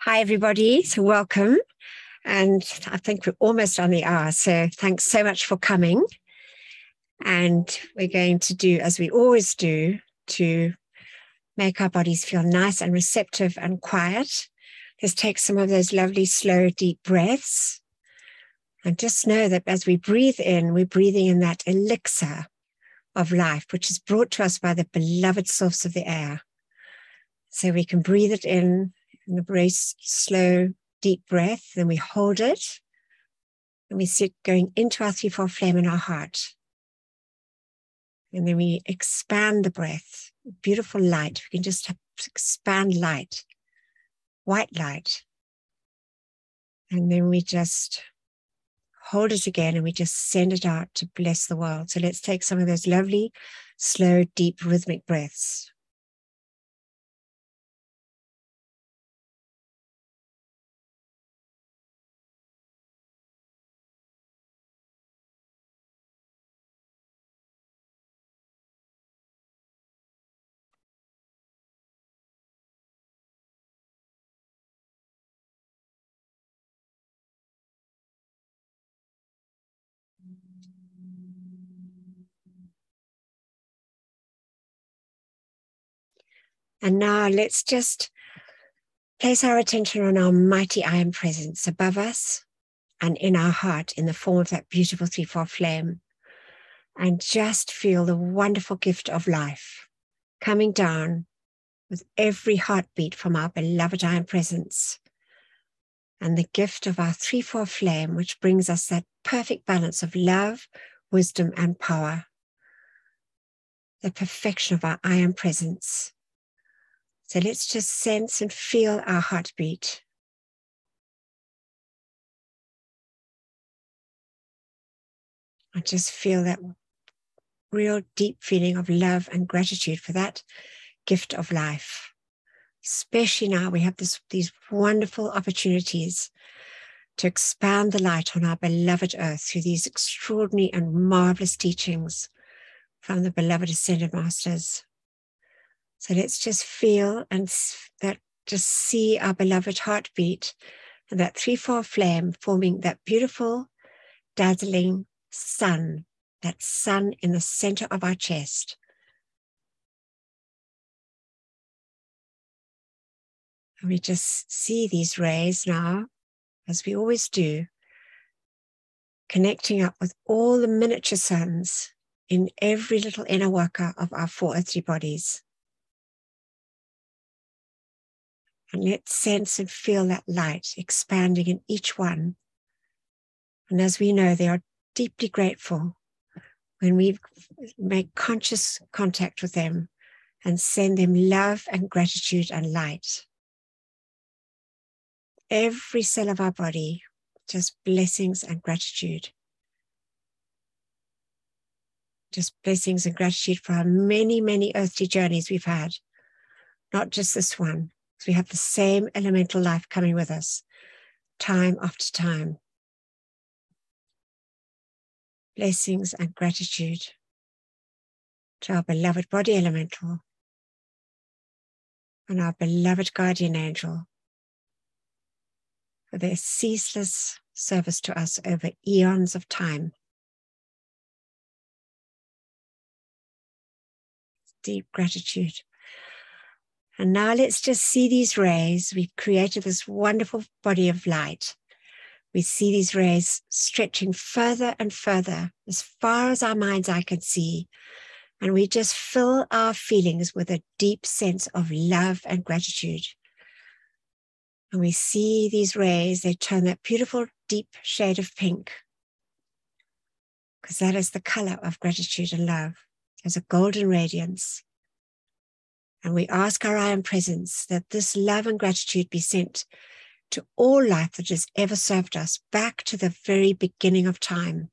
Hi, everybody. So welcome. And I think we're almost on the hour. So thanks so much for coming. And we're going to do, as we always do, to make our bodies feel nice and receptive and quiet. Let's take some of those lovely, slow, deep breaths. And just know that as we breathe in, we're breathing in that elixir of life, which is brought to us by the beloved source of the air. So we can breathe it in a very slow, deep breath. Then we hold it. And we sit going into our 3-4 flame in our heart. And then we expand the breath. Beautiful light. We can just expand light. White light. And then we just hold it again and we just send it out to bless the world. So let's take some of those lovely, slow, deep, rhythmic breaths. And now let's just place our attention on our mighty I am presence above us and in our heart in the form of that beautiful 3-4 flame. And just feel the wonderful gift of life coming down with every heartbeat from our beloved I am presence. And the gift of our 3-4 flame, which brings us that perfect balance of love, wisdom, and power. The perfection of our I am presence. So let's just sense and feel our heartbeat. And just feel that real deep feeling of love and gratitude for that gift of life. Especially now we have these wonderful opportunities to expand the light on our beloved earth through these extraordinary and marvelous teachings from the beloved Ascended Masters. So let's just feel and just see our beloved heartbeat and that 3-4 flame forming that beautiful, dazzling sun, that sun in the center of our chest. And we just see these rays now, as we always do, connecting up with all the miniature suns in every little inner worker of our 4 earthly bodies. And let's sense and feel that light expanding in each one. And as we know, they are deeply grateful when we make conscious contact with them and send them love and gratitude and light. Every cell of our body, just blessings and gratitude. Just blessings and gratitude for our many, many earthly journeys we've had. Not just this one. We have the same elemental life coming with us, time after time. Blessings and gratitude to our beloved body elemental and our beloved guardian angel for their ceaseless service to us over eons of time. Deep gratitude. And now let's just see these rays. We've created this wonderful body of light. We see these rays stretching further and further, as far as our mind's eye can see. And we just fill our feelings with a deep sense of love and gratitude. And we see these rays, they turn that beautiful deep shade of pink, because that is the color of gratitude and love. There's a golden radiance. And we ask our I am presence that this love and gratitude be sent to all life that has ever served us, back to the very beginning of time.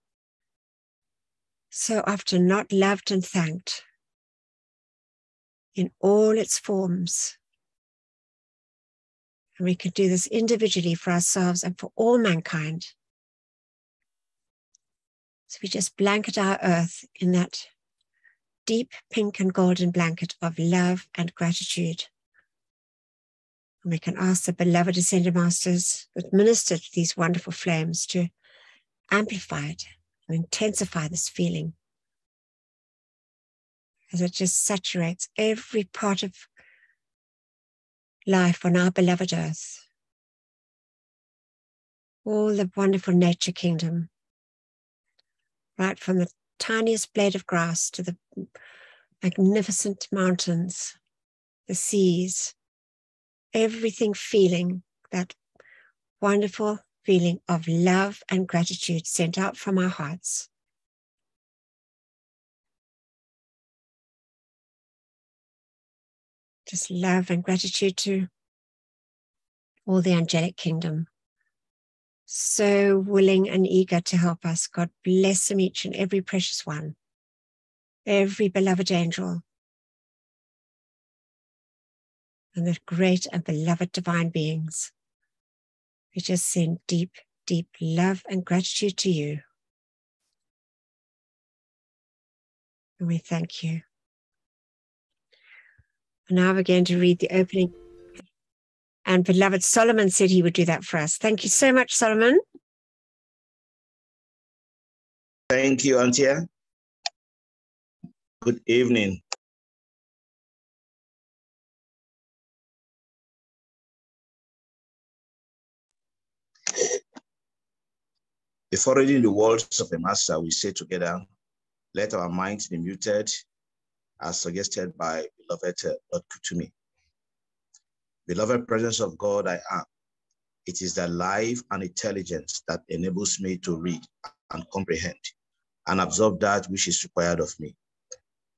So often not loved and thanked in all its forms. And we can do this individually for ourselves and for all mankind. So we just blanket our earth in that deep pink and golden blanket of love and gratitude. And we can ask the beloved Ascended Masters that minister to these wonderful flames to amplify it and intensify this feeling as it just saturates every part of life on our beloved earth. All the wonderful nature kingdom, right from the tiniest blade of grass to the magnificent mountains, the seas, everything feeling that wonderful feeling of love and gratitude sent out from our hearts. Just love and gratitude to all the angelic kingdom. So willing and eager to help us. God bless them each and every precious one. Every beloved angel. And the great and beloved divine beings. We just send deep, deep love and gratitude to you. And we thank you. And now we're going to read the opening. And beloved Solomon said he would do that for us. Thank you so much, Solomon. Thank you, Antia. Good evening. Before reading the words of the Master, we say together, let our minds be muted, as suggested by beloved Lord Kutumi. Beloved presence of God, I am. It is the life and intelligence that enables me to read and comprehend and absorb that which is required of me.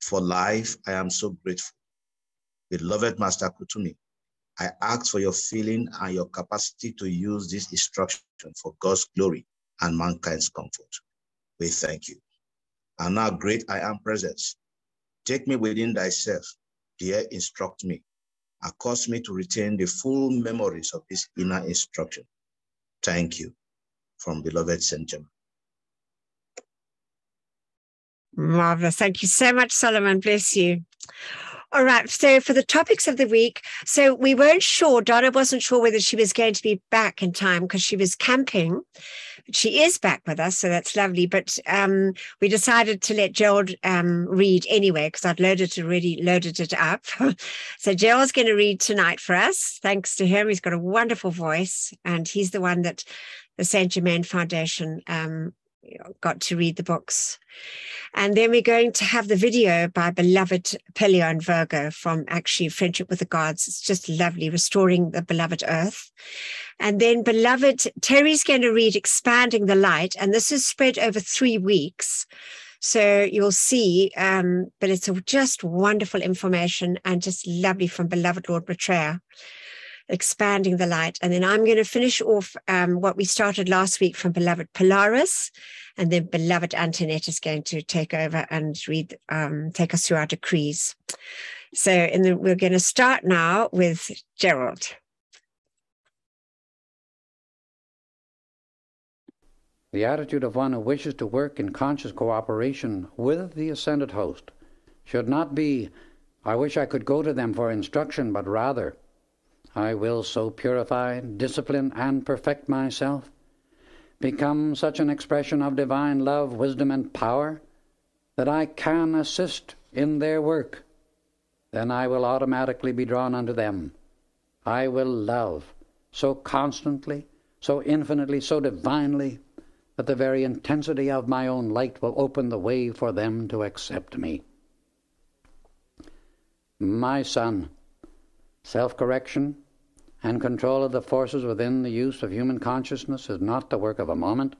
For life, I am so grateful. Beloved Master Kutumi, I ask for your feeling and your capacity to use this instruction for God's glory and mankind's comfort. We thank you. And now, great I am presence, take me within thyself, dear, instruct me, and cause me to retain the full memories of this inner instruction. Thank you. From beloved Saint Germain. Marvelous. Thank you so much, Solomon. Bless you. All right. So for the topics of the week, so we weren't sure, Donna wasn't sure whether she was going to be back in time because she was camping. She is back with us, so that's lovely. But we decided to let Gerald read anyway because I'd already loaded it up. So Gerald's going to read tonight for us. Thanks to him. He's got a wonderful voice, and he's the one that the Saint Germain Foundation got to read the books. And then we're going to have the video by beloved Paleo and Virgo from actually Friendship with the Gods. It's just lovely, restoring the beloved earth. And then beloved Terry's going to read Expanding the Light. And this is spread over 3 weeks. So you'll see, but it's just wonderful information and just lovely from beloved Lord Maitreya. Expanding the Light. And then I'm going to finish off what we started last week from beloved Polaris, and then beloved Antoinette is going to take over and read, take us through our decrees. So we're going to start now with Gerald. The attitude of one who wishes to work in conscious cooperation with the Ascended Host should not be, I wish I could go to them for instruction, but rather, I will so purify, discipline, and perfect myself, become such an expression of divine love, wisdom, and power, that I can assist in their work. Then I will automatically be drawn unto them. I will love so constantly, so infinitely, so divinely, that the very intensity of my own light will open the way for them to accept me. My son, self-correction and control of the forces within the use of human consciousness is not the work of a moment,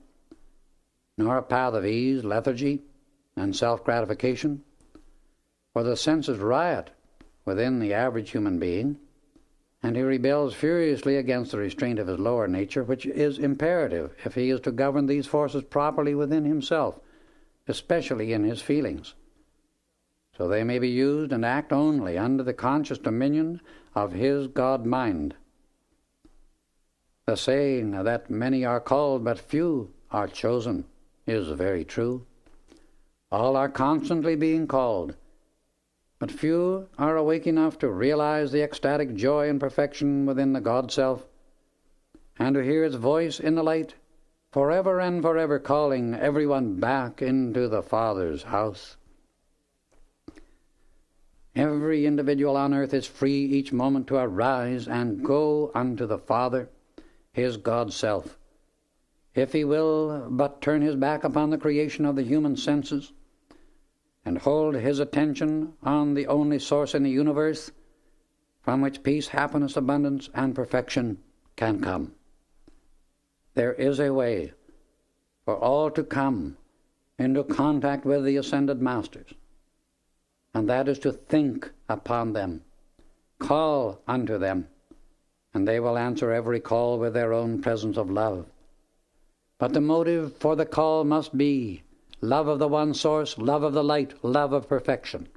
nor a path of ease, lethargy, and self-gratification, for the senses riot within the average human being, and he rebels furiously against the restraint of his lower nature, which is imperative if he is to govern these forces properly within himself, especially in his feelings, so they may be used and act only under the conscious dominion of his God-mind. The saying that many are called but few are chosen is very true. All are constantly being called, But few are awake enough to realize the ecstatic joy and perfection within the God-self, and to hear its voice in the light, forever and forever calling everyone back into the Father's house. Every individual on earth is free each moment to arise and go unto the Father, his God-self, if he will but turn his back upon the creation of the human senses and hold his attention on the only source in the universe from which peace, happiness, abundance, and perfection can come. There is a way for all to come into contact with the ascended masters, and that is to think upon them, call unto them, and they will answer every call with their own presence of love. But the motive for the call must be love of the one source, love of the light, love of perfection.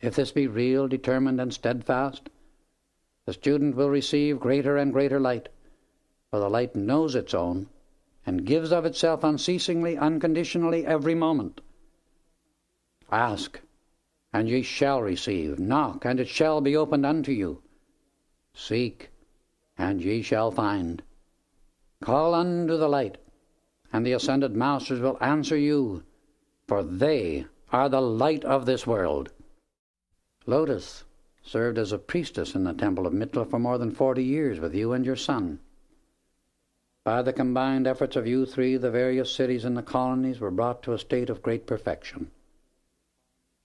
If this be real, determined, and steadfast, the student will receive greater and greater light, for the light knows its own and gives of itself unceasingly, unconditionally, every moment. Ask, and ye shall receive. Knock, and it shall be opened unto you. Seek, and ye shall find. Call unto the light, and the ascended masters will answer you, for they are the light of this world. Lotus served as a priestess in the temple of Mitla for more than 40 years with you and your son. By the combined efforts of you three, the various cities in the colonies were brought to a state of great perfection.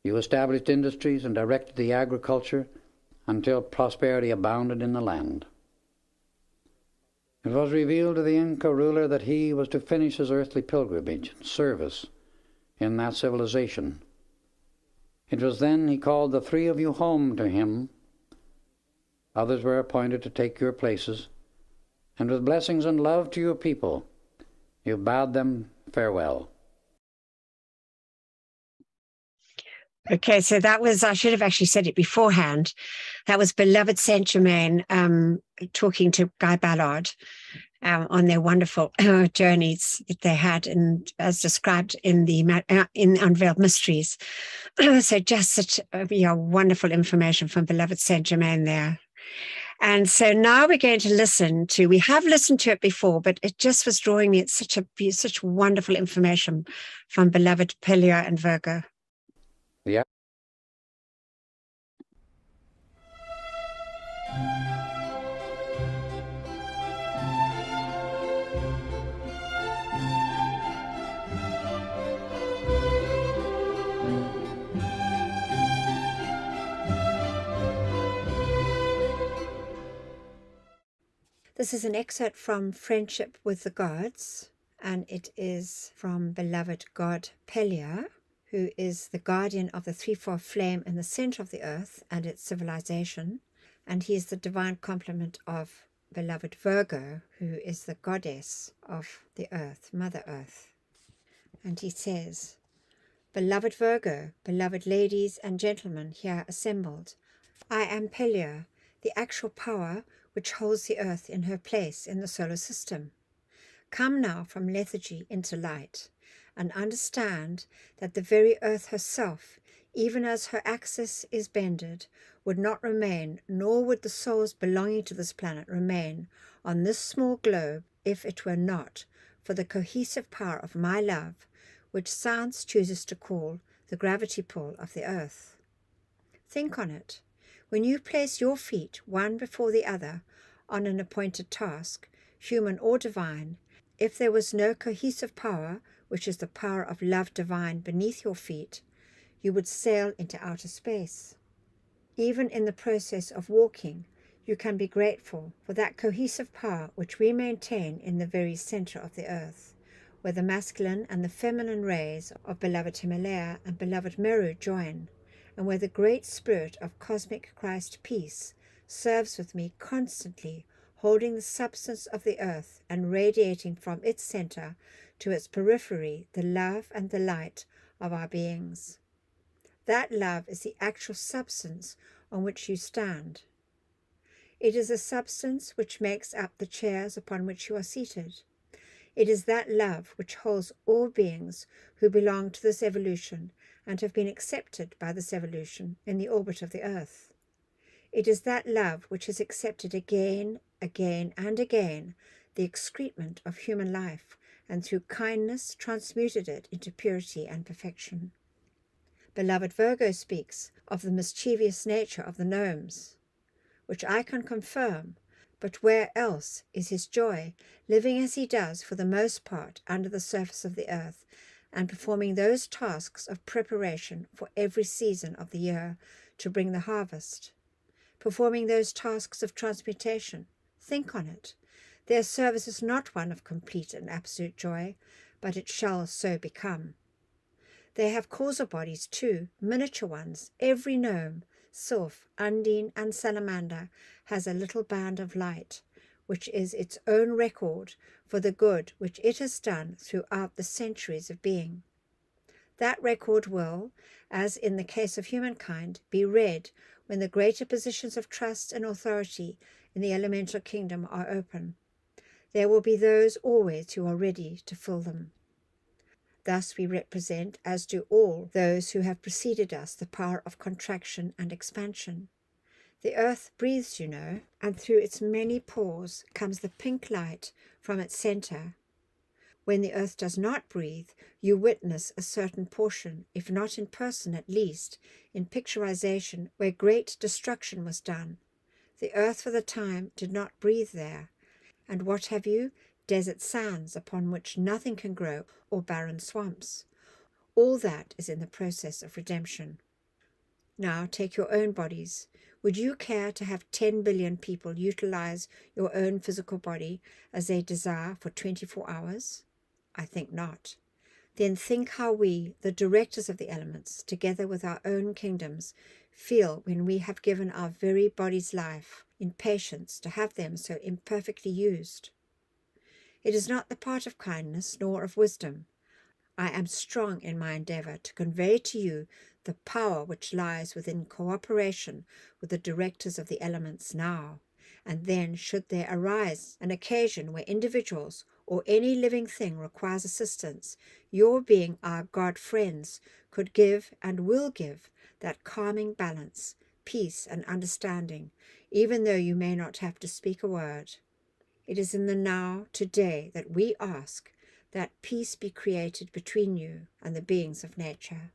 You established industries and directed the agriculture until prosperity abounded in the land. It was revealed to the Inca ruler that he was to finish his earthly pilgrimage and service in that civilization. It was then he called the three of you home to him. Others were appointed to take your places, and with blessings and love to your people, you bade them farewell. Okay, so that was, I should have actually said it beforehand. That was beloved Saint Germain talking to Guy Ballard on their wonderful journeys that they had, and as described in the Unveiled Mysteries. So just such wonderful information from beloved Saint Germain there. And so now we're going to listen to, we have listened to it before, but it just was drawing me, it's such wonderful information from beloved Pelia and Virgo. Yeah. This is an excerpt from Friendship with the Gods, and it is from beloved God Pelia, who is the guardian of the threefold flame in the center of the earth and its civilization, and he is the divine complement of beloved Virgo, who is the goddess of the earth, Mother Earth. And he says, "Beloved Virgo, beloved ladies and gentlemen here assembled, I am Pelia, the actual power which holds the earth in her place in the solar system. Come now from lethargy into light, and understand that the very earth herself, even as her axis is bended, would not remain, nor would the souls belonging to this planet remain on this small globe if it were not for the cohesive power of my love, which science chooses to call the gravity pull of the earth. Think on it. When you place your feet one before the other on an appointed task, human or divine, if there was no cohesive power, which is the power of love divine, beneath your feet, you would sail into outer space. Even in the process of walking, you can be grateful for that cohesive power which we maintain in the very center of the earth, where the masculine and the feminine rays of beloved Himalaya and beloved Meru join, and where the great spirit of cosmic Christ peace serves with me constantly, holding the substance of the earth and radiating from its center to its periphery the love and the light of our beings. That love is the actual substance on which you stand. It is the substance which makes up the chairs upon which you are seated. It is that love which holds all beings who belong to this evolution and have been accepted by this evolution in the orbit of the earth. It is that love which has accepted again, again, and again the excrement of human life, and through kindness transmuted it into purity and perfection. Beloved Virgo speaks of the mischievous nature of the gnomes, which I can confirm, but where else is his joy, living as he does for the most part under the surface of the earth, and performing those tasks of preparation for every season of the year to bring the harvest, performing those tasks of transmutation. Think on it. Their service is not one of complete and absolute joy, but it shall so become. They have causal bodies too, miniature ones. Every gnome, sylph, undine, and salamander has a little band of light, which is its own record for the good which it has done throughout the centuries of being. That record will, as in the case of humankind, be read when the greater positions of trust and authority in the elemental kingdom are open. There will be those always who are ready to fill them. Thus we represent, as do all those who have preceded us, the power of contraction and expansion. The earth breathes, you know, and through its many pores comes the pink light from its center. When the earth does not breathe, you witness a certain portion, if not in person at least, in picturization, where great destruction was done. The earth for the time did not breathe there. And what have you? Desert sands upon which nothing can grow, or barren swamps. All that is in the process of redemption. Now take your own bodies. Would you care to have 10 billion people utilize your own physical body as they desire for 24 hours? I think not. Then think how we, the directors of the elements, together with our own kingdoms, feel when we have given our very body's life in patience to have them so imperfectly used. It is not the part of kindness nor of wisdom. I am strong in my endeavor to convey to you the power which lies within cooperation with the directors of the elements now, and then should there arise an occasion where individuals or any living thing requires assistance, your being our God friends could give and will give that calming balance, peace and understanding, even though you may not have to speak a word. It is in the now, today, that we ask that peace be created between you and the beings of nature.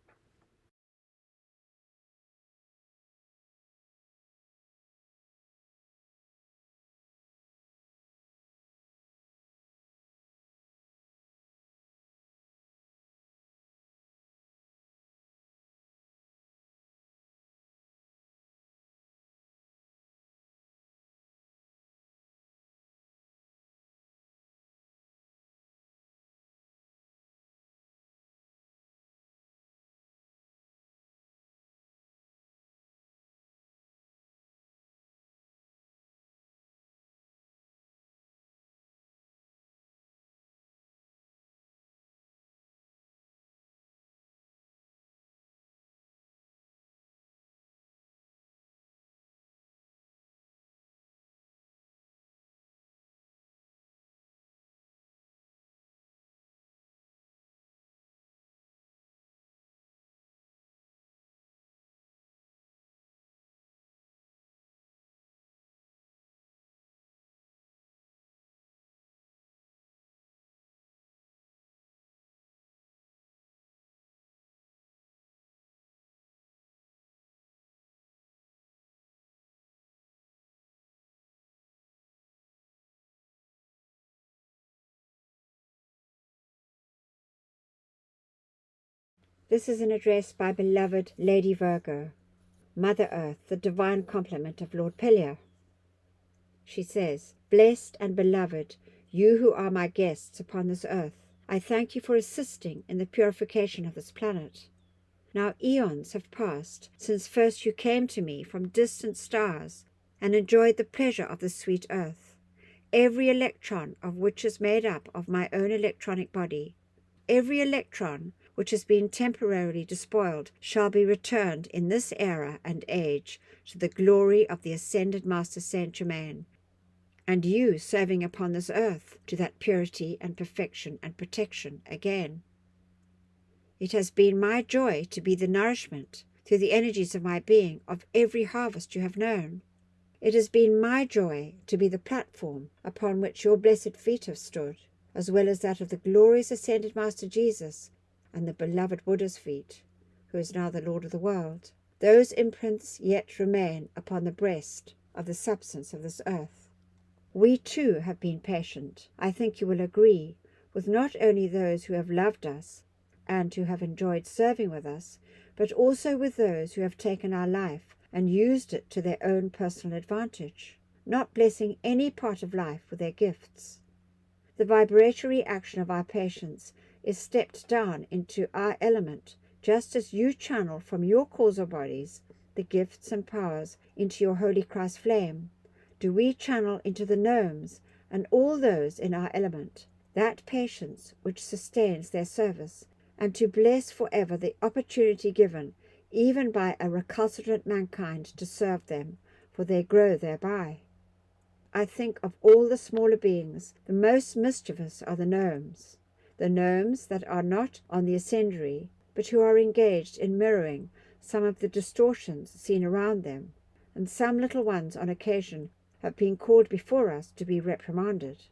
This is an address by beloved Lady Virgo, Mother Earth, the divine complement of Lord Pelia. She says, "Blessed and beloved, you who are my guests upon this earth, I thank you for assisting in the purification of this planet. Now eons have passed since first you came to me from distant stars and enjoyed the pleasure of the sweet earth, every electron of which is made up of my own electronic body. Every electron which has been temporarily despoiled shall be returned in this era and age to the glory of the ascended Master Saint Germain, and you serving upon this earth to that purity and perfection and protection again." It has been my joy to be the nourishment, through the energies of my being, of every harvest you have known. It has been my joy to be the platform upon which your blessed feet have stood, as well as that of the glorious ascended Master Jesus and the beloved Buddha's feet, who is now the Lord of the world. Those imprints yet remain upon the breast of the substance of this earth. We too have been patient, I think you will agree, with not only those who have loved us and who have enjoyed serving with us, but also with those who have taken our life and used it to their own personal advantage, not blessing any part of life with their gifts. The vibratory action of our patience is stepped down into our element, just as you channel from your causal bodies the gifts and powers into your Holy Christ flame. Do we channel into the gnomes and all those in our element that patience which sustains their service, and to bless forever the opportunity given, even by a recalcitrant mankind, to serve them, for they grow thereby. I think of all the smaller beings, the most mischievous are the gnomes that are not on the ascendery, but who are engaged in mirroring some of the distortions seen around them, and some little ones on occasion have been called before us to be reprimanded.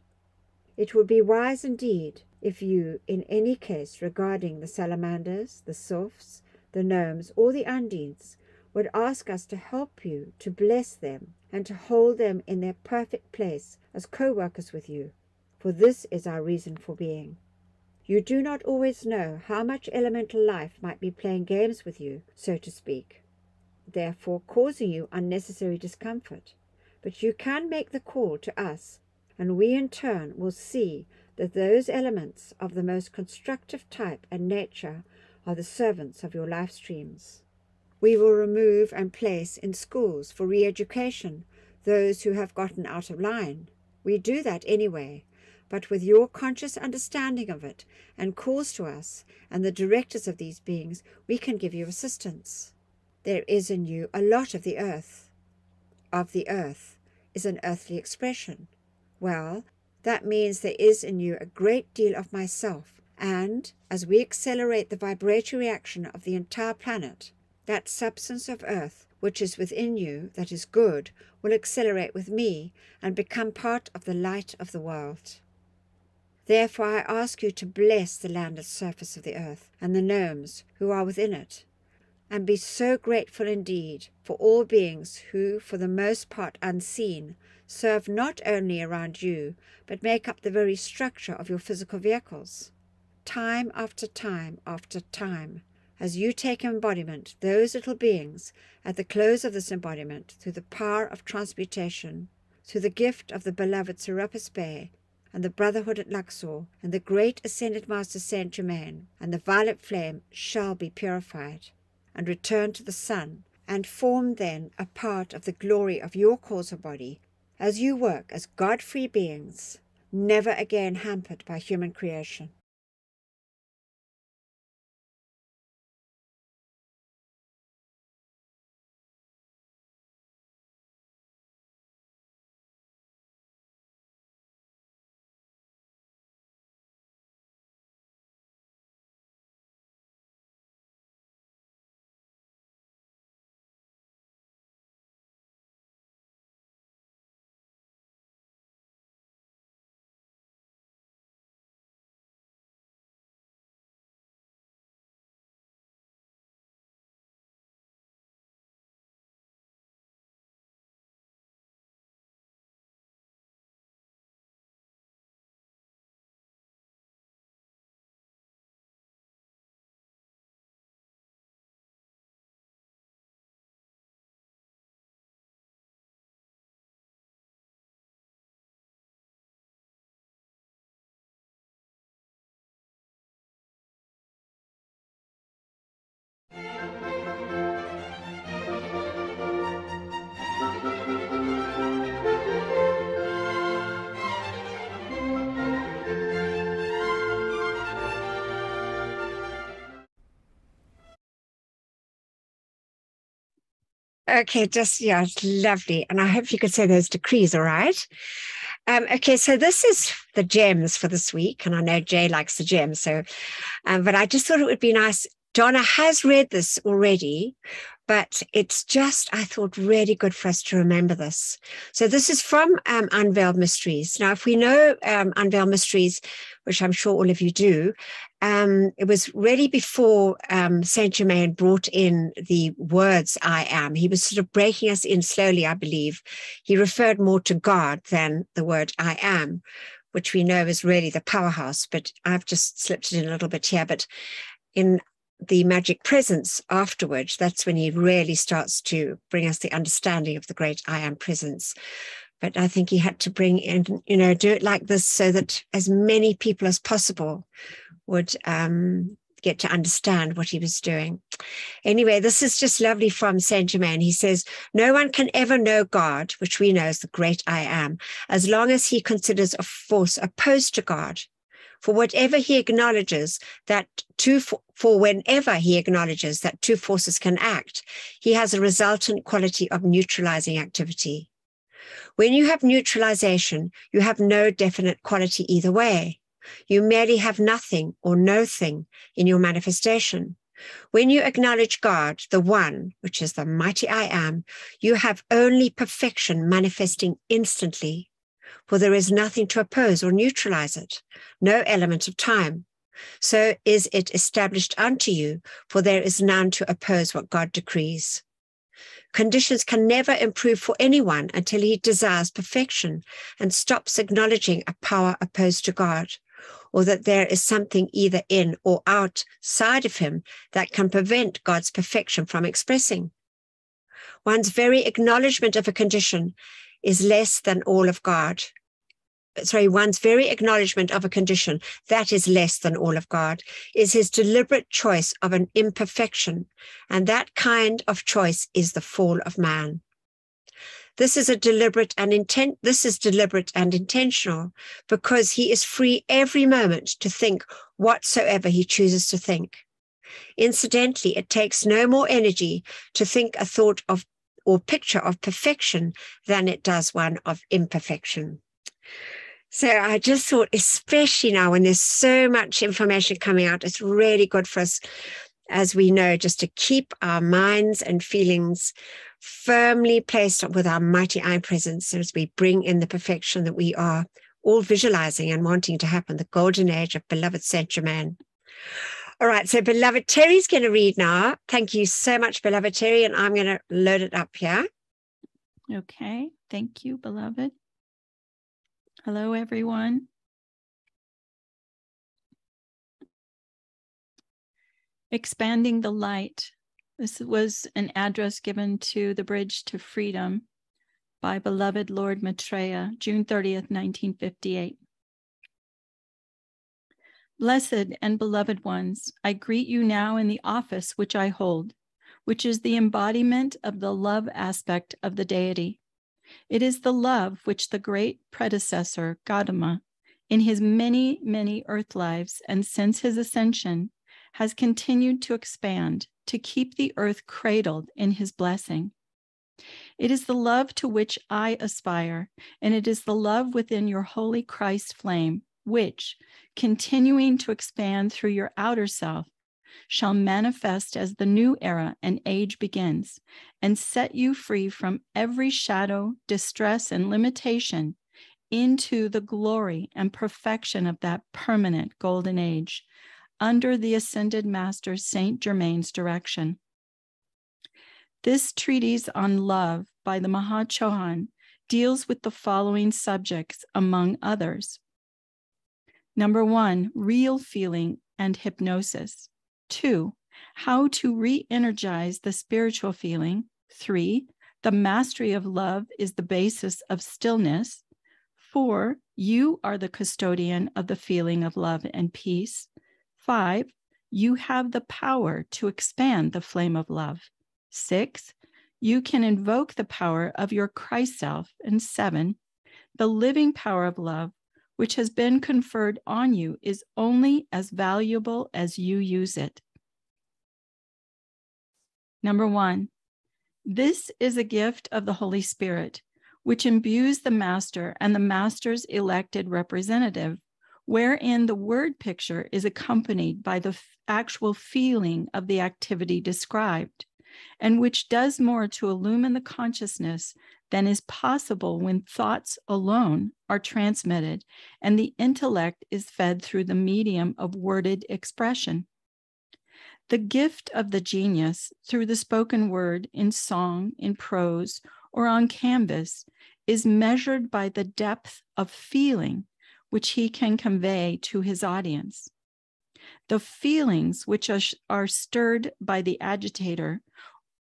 It would be wise indeed if you, in any case regarding the salamanders, the sylphs, the gnomes, or the undines, would ask us to help you to bless them and to hold them in their perfect place as co-workers with you, for this is our reason for being. You do not always know how much elemental life might be playing games with you, so to speak, therefore causing you unnecessary discomfort, but you can make the call to us, and we in turn will see that those elements of the most constructive type and nature are the servants of your life streams. We will remove and place in schools for re-education those who have gotten out of line. We do that anyway, but with your conscious understanding of it and calls to us and the directors of these beings, we can give you assistance. There is in you a lot of the earth. Of the earth is an earthly expression. Well, that means there is in you a great deal of myself, and as we accelerate the vibratory action of the entire planet, that substance of earth which is within you that is good will accelerate with me and become part of the light of the world. Therefore I ask you to bless the landed surface of the earth and the gnomes who are within it, and be so grateful indeed for all beings who, for the most part unseen, serve not only around you, but make up the very structure of your physical vehicles. Time after time after time, as you take embodiment, those little beings, at the close of this embodiment, through the power of transmutation, through the gift of the beloved Serapis Bey, and the Brotherhood at Luxor, and the great Ascended Master Saint Germain, and the violet flame shall be purified, and return to the sun, and form then a part of the glory of your causal body, as you work as God-free beings, never again hampered by human creation. Okay, just, yeah, it's lovely. And I hope you could say those decrees, all right? Okay, so this is the gems for this week, and I know Jay likes the gems. So, but I just thought it would be nice. Donna has read this already, but it's just, I thought, really good for us to remember this. So this is from Unveiled Mysteries. Now, if we know Unveiled Mysteries, which I'm sure all of you do, it was really before Saint Germain brought in the words I am. He was sort of breaking us in slowly, I believe. He referred more to God than the word I am, which we know is really the powerhouse, but I've just slipped it in a little bit here. But in the magic presence afterwards, that's when he really starts to bring us the understanding of the great I am presence. But I think he had to bring in, do it like this so that as many people as possible would get to understand what he was doing. Anyway, this is just lovely from Saint Germain. He says, no one can ever know God, which we know as the great I am, as long as he considers a force opposed to God. For whatever he acknowledges that for whenever he acknowledges that two forces can act, he has a resultant quality of neutralizing activity. When you have neutralization, you have no definite quality either way. You merely have nothing or no thing in your manifestation. When you acknowledge God, the one, which is the mighty I am, you have only perfection manifesting instantly. For there is nothing to oppose or neutralize it, no element of time. So is it established unto you, for there is none to oppose what God decrees. Conditions can never improve for anyone until he desires perfection and stops acknowledging a power opposed to God, or that there is something either in or outside of him that can prevent God's perfection from expressing. One's very acknowledgement of a condition is less than all of God. One's very acknowledgement of a condition that is less than all of God is his deliberate choice of an imperfection, and that kind of choice is the fall of man. This is deliberate and intentional because he is free every moment to think whatsoever he chooses to think. Incidentally, it takes no more energy to think a thought of or picture of perfection than it does one of imperfection. So I just thought, especially now when there's so much information coming out, it's really good for us, as we know, just to keep our minds and feelings firmly placed with our mighty I presence as we bring in the perfection that we are all visualizing and wanting to happen, the golden age of beloved Saint Germain. All right, so beloved Terry's going to read now. Thank you so much, beloved Terry, and I'm going to load it up here. Okay, thank you, beloved. Hello, everyone. Expanding the light. This was an address given to the Bridge to Freedom by beloved Lord Maitreya, June 30th, 1958. Blessed and beloved ones, I greet you now in the office which I hold, which is the embodiment of the love aspect of the deity. It is the love which the great predecessor, Gautama, in his many, many earth lives and since his ascension, has continued to expand, to keep the earth cradled in his blessing. It is the love to which I aspire, and it is the love within your holy Christ flame, which, continuing to expand through your outer self, shall manifest as the new era and age begins, and set you free from every shadow, distress, and limitation into the glory and perfection of that permanent golden age, under the ascended Master Saint Germain's direction. This treatise on love by the Mahachohan deals with the following subjects, among others. Number 1, real feeling and hypnosis. 2, how to re-energize the spiritual feeling. 3, the mastery of love is the basis of stillness. 4, you are the custodian of the feeling of love and peace. 5, you have the power to expand the flame of love. 6, you can invoke the power of your Christ self. And 7, the living power of love, which has been conferred on you, is only as valuable as you use it. Number 1, this is a gift of the Holy Spirit, which imbues the master and the master's elected representative, wherein the word picture is accompanied by the actual feeling of the activity described, and which does more to illumine the consciousness than is possible when thoughts alone are transmitted and the intellect is fed through the medium of worded expression. The gift of the genius through the spoken word in song, in prose, or on canvas is measured by the depth of feeling which he can convey to his audience. The feelings which are stirred by the agitator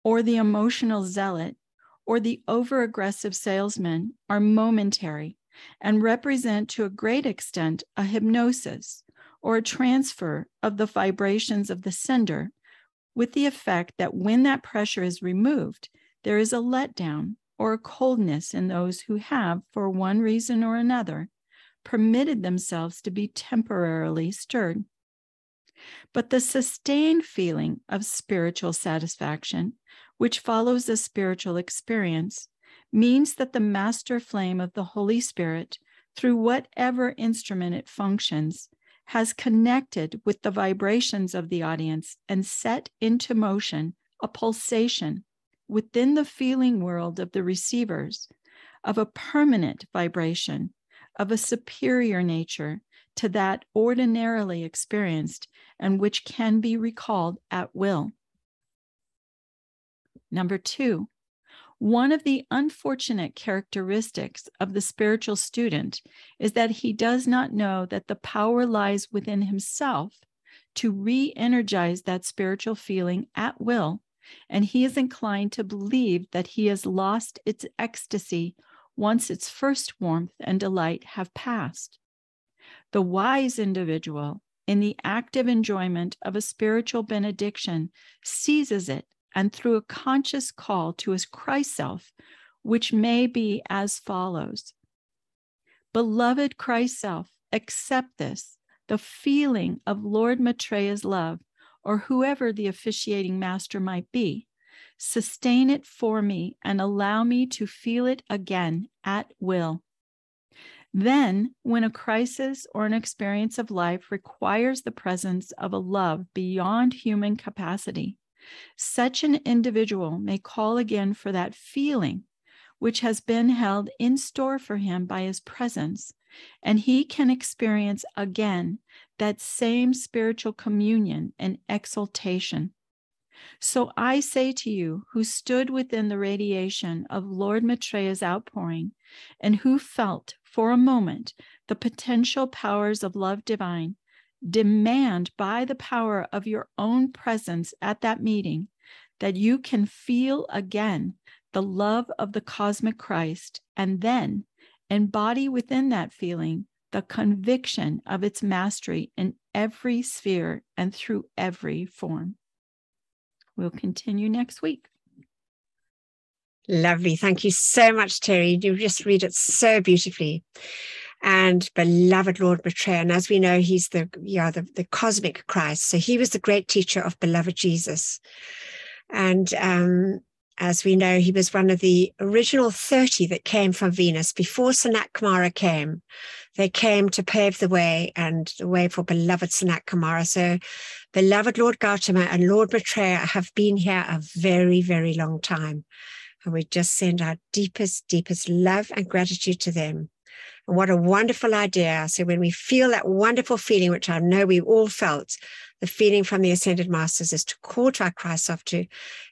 or the emotional zealot or the over-aggressive salesman are momentary and represent to a great extent a hypnosis or a transfer of the vibrations of the sender, with the effect that when that pressure is removed, there is a letdown or a coldness in those who have, for one reason or another, permitted themselves to be temporarily stirred. But the sustained feeling of spiritual satisfaction, which follows a spiritual experience, means that the master flame of the Holy Spirit, through whatever instrument it functions, has connected with the vibrations of the audience and set into motion a pulsation within the feeling world of the receivers of a permanent vibration of a superior nature to that ordinarily experienced and which can be recalled at will. Number 2, one of the unfortunate characteristics of the spiritual student is that he does not know that the power lies within himself to re-energize that spiritual feeling at will, and he is inclined to believe that he has lost its ecstasy once its first warmth and delight have passed. The wise individual, in the active enjoyment of a spiritual benediction, seizes it, and through a conscious call to his Christ self, which may be as follows: Beloved Christ self, accept this, the feeling of Lord Maitreya's love, or whoever the officiating master might be. Sustain it for me and allow me to feel it again at will. Then, when a crisis or an experience of life requires the presence of a love beyond human capacity, such an individual may call again for that feeling which has been held in store for him by his presence, and he can experience again that same spiritual communion and exaltation. So I say to you, who stood within the radiation of Lord Maitreya's outpouring, and who felt for a moment the potential powers of love divine, demand by the power of your own presence at that meeting that you can feel again the love of the cosmic Christ, and then embody within that feeling the conviction of its mastery in every sphere and through every form. We'll continue next week. Lovely. Thank you so much, Terry. You just read it so beautifully. And beloved Lord Maitreya, and as we know, he's the cosmic Christ. So he was the great teacher of beloved Jesus. And as we know, he was one of the original 30 that came from Venus before Sanat Kumara came. They came to pave the way and the way for beloved Sanat Kumara. So beloved Lord Gautama and Lord Maitreya have been here a very, very long time. And we just send our deepest, deepest love and gratitude to them. And what a wonderful idea. So when we feel that wonderful feeling, which I know we've all felt, the feeling from the Ascended Masters, is to call to our Christ self to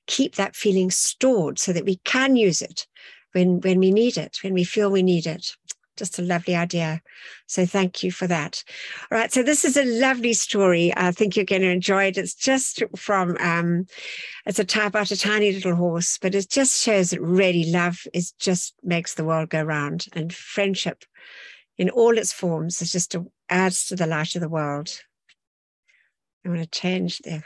keep that feeling stored so that we can use it when we need it, when we feel we need it. Just a lovely idea. So thank you for that. All right. So this is a lovely story. I think you're going to enjoy it. It's just from, it's about a tiny little horse, but it just shows that really love just makes the world go round, and friendship in all its forms is just adds to the light of the world. I'm going to change there.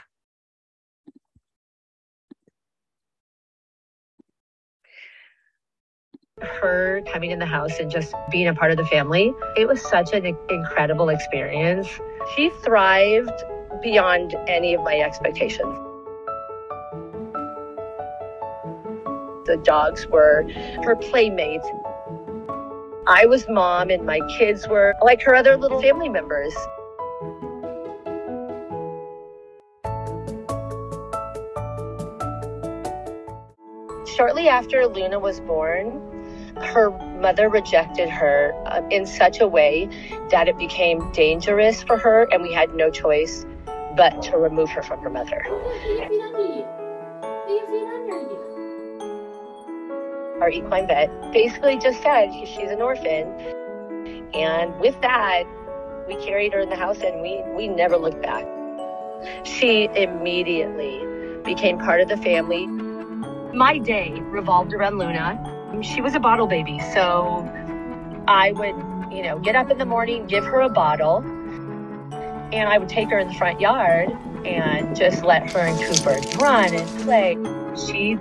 Her coming in the house and just being a part of the family, it was such an incredible experience. She thrived beyond any of my expectations. The dogs were her playmates. I was mom and my kids were like her other little family members. Shortly after Luna was born, her mother rejected her in such a way that it became dangerous for her, and we had no choice but to remove her from her mother. Our equine vet basically just said she's an orphan. And with that, we carried her in the house and we never looked back. She immediately became part of the family. My day revolved around Luna. She was a bottle baby, so I would, get up in the morning, give her a bottle, and I would take her in the front yard and just let her and Cooper run and play. She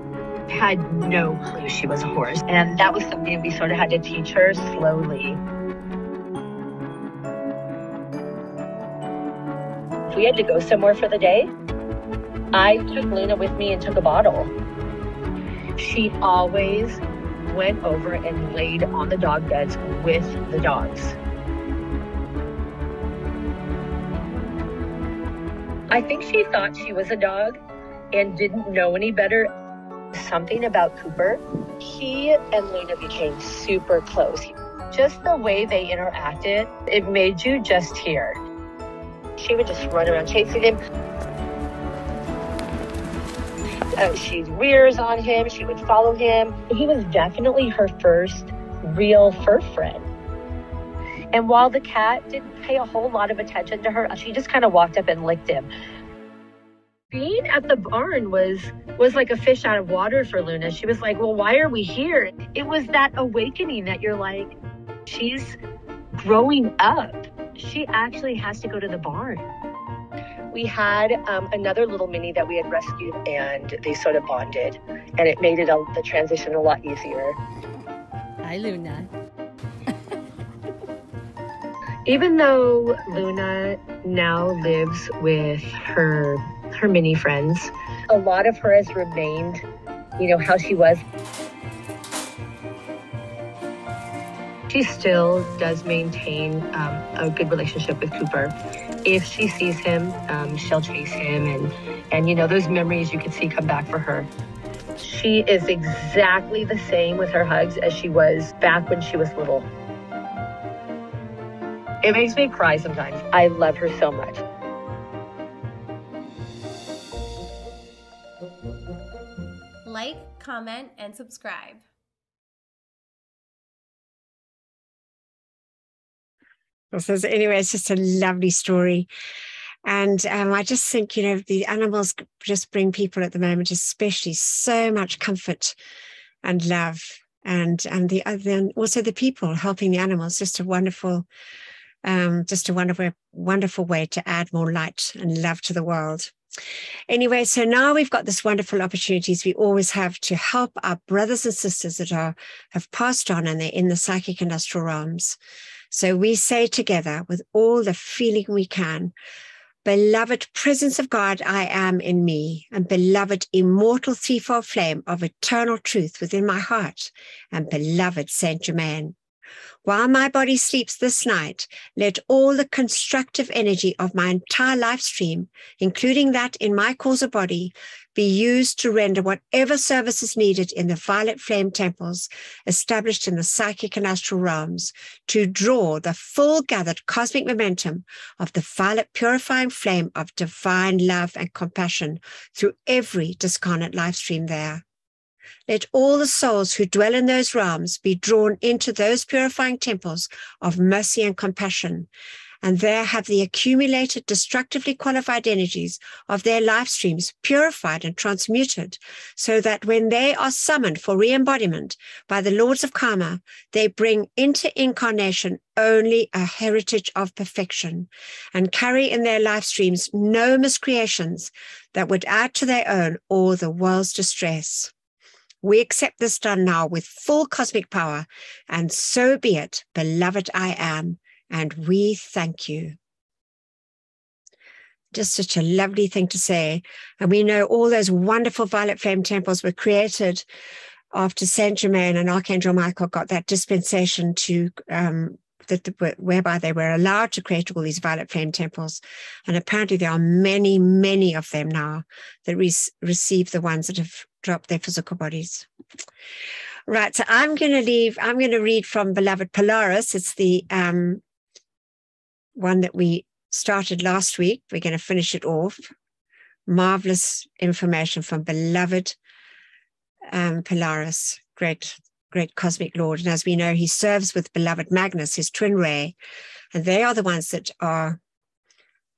had no clue she was a horse, and that was something we sort of had to teach her slowly. If we had to go somewhere for the day, I took Luna with me and took a bottle. She always went over and laid on the dog beds with the dogs. I think she thought she was a dog and didn't know any better. Something about Cooper, he and Luna became super close. Just the way they interacted, it made you just hear. She would just run around chasing him. She rears on him. She would follow him. He was definitely her first real fur friend. And while the cat didn't pay a whole lot of attention to her, she just kind of walked up and licked him. Being at the barn was like a fish out of water for Luna. She was like, well, why are we here? It was that awakening that you're like, she's growing up. She actually has to go to the barn. We had another little mini that we had rescued, and they sort of bonded, and it made the transition a lot easier. Hi, Luna. Even though Luna now lives with her mini friends, a lot of her has remained, how she was. She still does maintain a good relationship with Cooper. If she sees him, she'll chase him, and those memories you can see come back for her. She is exactly the same with her hugs as she was back when she was little. It makes me cry sometimes. I love her so much. Like, comment, and subscribe. So anyway, it's just a lovely story. And I just think, the animals just bring people at the moment, especially, so much comfort and love. And then also the people helping the animals, just a wonderful way to add more light and love to the world. Anyway, so now we've got this wonderful opportunities we always have to help our brothers and sisters that have passed on and they're in the psychic and astral realms. So we say together with all the feeling we can, beloved presence of God, I am in me, and beloved immortal threefold flame of eternal truth within my heart, and beloved Saint Germain. While my body sleeps this night, let all the constructive energy of my entire life stream, including that in my causal body, be used to render whatever service is needed in the violet flame temples established in the psychic and astral realms to draw the full gathered cosmic momentum of the violet purifying flame of divine love and compassion through every discarnate life stream there. Let all the souls who dwell in those realms be drawn into those purifying temples of mercy and compassion, and there have the accumulated destructively qualified energies of their life streams purified and transmuted, so that when they are summoned for re-embodiment by the lords of karma, they bring into incarnation only a heritage of perfection, and carry in their life streams no miscreations that would add to their own or the world's distress. We accept this done now with full cosmic power, and so be it, beloved I am, and we thank you. Just such a lovely thing to say. And we know all those wonderful violet flame temples were created after Saint Germain and Archangel Michael got that dispensation to whereby they were allowed to create all these violet flame temples. And apparently there are many, many of them now that receive the ones that have dropped their physical bodies. Right, so I'm going to read from Beloved Polaris. It's the one that we started last week. We're going to finish it off. Marvelous information from Beloved Polaris, great cosmic lord. And as we know, he serves with Beloved Magnus, his twin ray, and they are the ones that are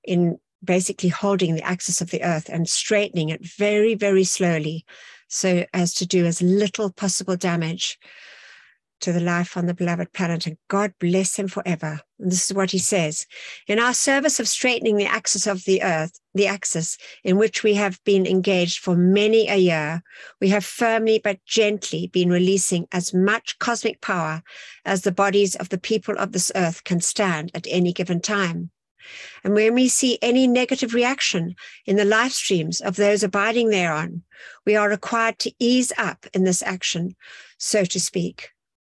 in basically holding the axis of the earth and straightening it very, very slowly so as to do as little possible damage to the life on the beloved planet. And God bless him forever. And this is what he says: in our service of straightening the axis of the earth, the axis in which we have been engaged for many a year, we have firmly but gently been releasing as much cosmic power as the bodies of the people of this earth can stand at any given time. And when we see any negative reaction in the life streams of those abiding thereon, we are required to ease up in this action, so to speak.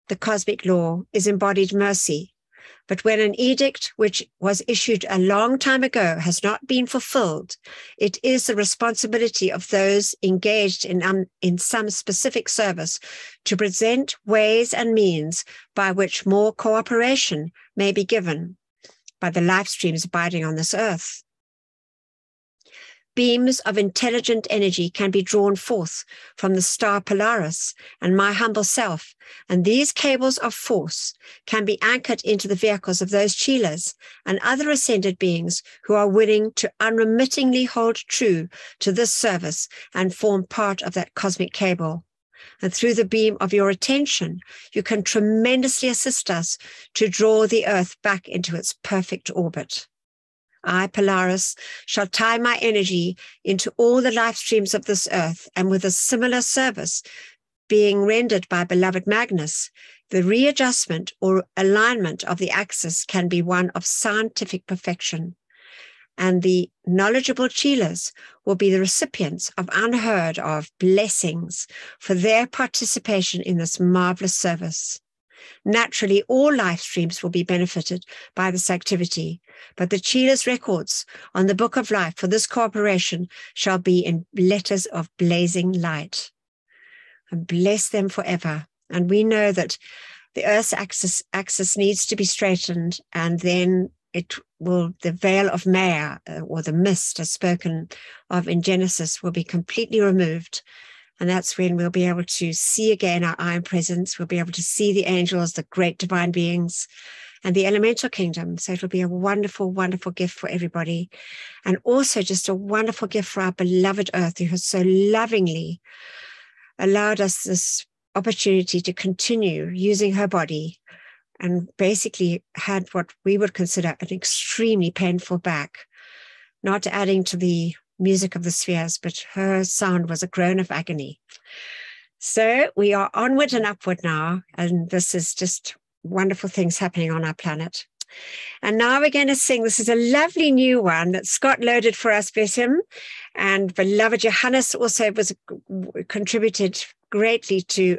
The cosmic law is embodied mercy. But when an edict which was issued a long time ago has not been fulfilled, it is the responsibility of those engaged in some specific service to present ways and means by which more cooperation may be given by the life streams abiding on this earth. Beams of intelligent energy can be drawn forth from the star Polaris and my humble self, and these cables of force can be anchored into the vehicles of those Chelas and other ascended beings who are willing to unremittingly hold true to this service and form part of that cosmic cable. And through the beam of your attention, you can tremendously assist us to draw the earth back into its perfect orbit. I, Polaris, shall tie my energy into all the life streams of this earth, and with a similar service being rendered by beloved Magnus, the readjustment or alignment of the axis can be one of scientific perfection. And the knowledgeable Chelas will be the recipients of unheard of blessings for their participation in this marvelous service. Naturally, all life streams will be benefited by this activity, but the Chelas' records on the Book of Life for this cooperation shall be in letters of blazing light. And bless them forever. And we know that the Earth's axis needs to be straightened, and then the veil of Maya, or the mist as spoken of in Genesis, will be completely removed. And that's when we'll be able to see again our iron presence. We'll be able to see the angels, the great divine beings, and the elemental kingdom. So it will be a wonderful, wonderful gift for everybody. And also just a wonderful gift for our beloved Earth, who has so lovingly allowed us this opportunity to continue using her body, and basically had what we would consider an extremely painful back, not adding to the music of the spheres, but her sound was a groan of agony. So we are onward and upward now, and this is just wonderful things happening on our planet. And now we're going to sing. This is a lovely new one that Scott loaded for us, bless him. And beloved Johannes also contributed greatly to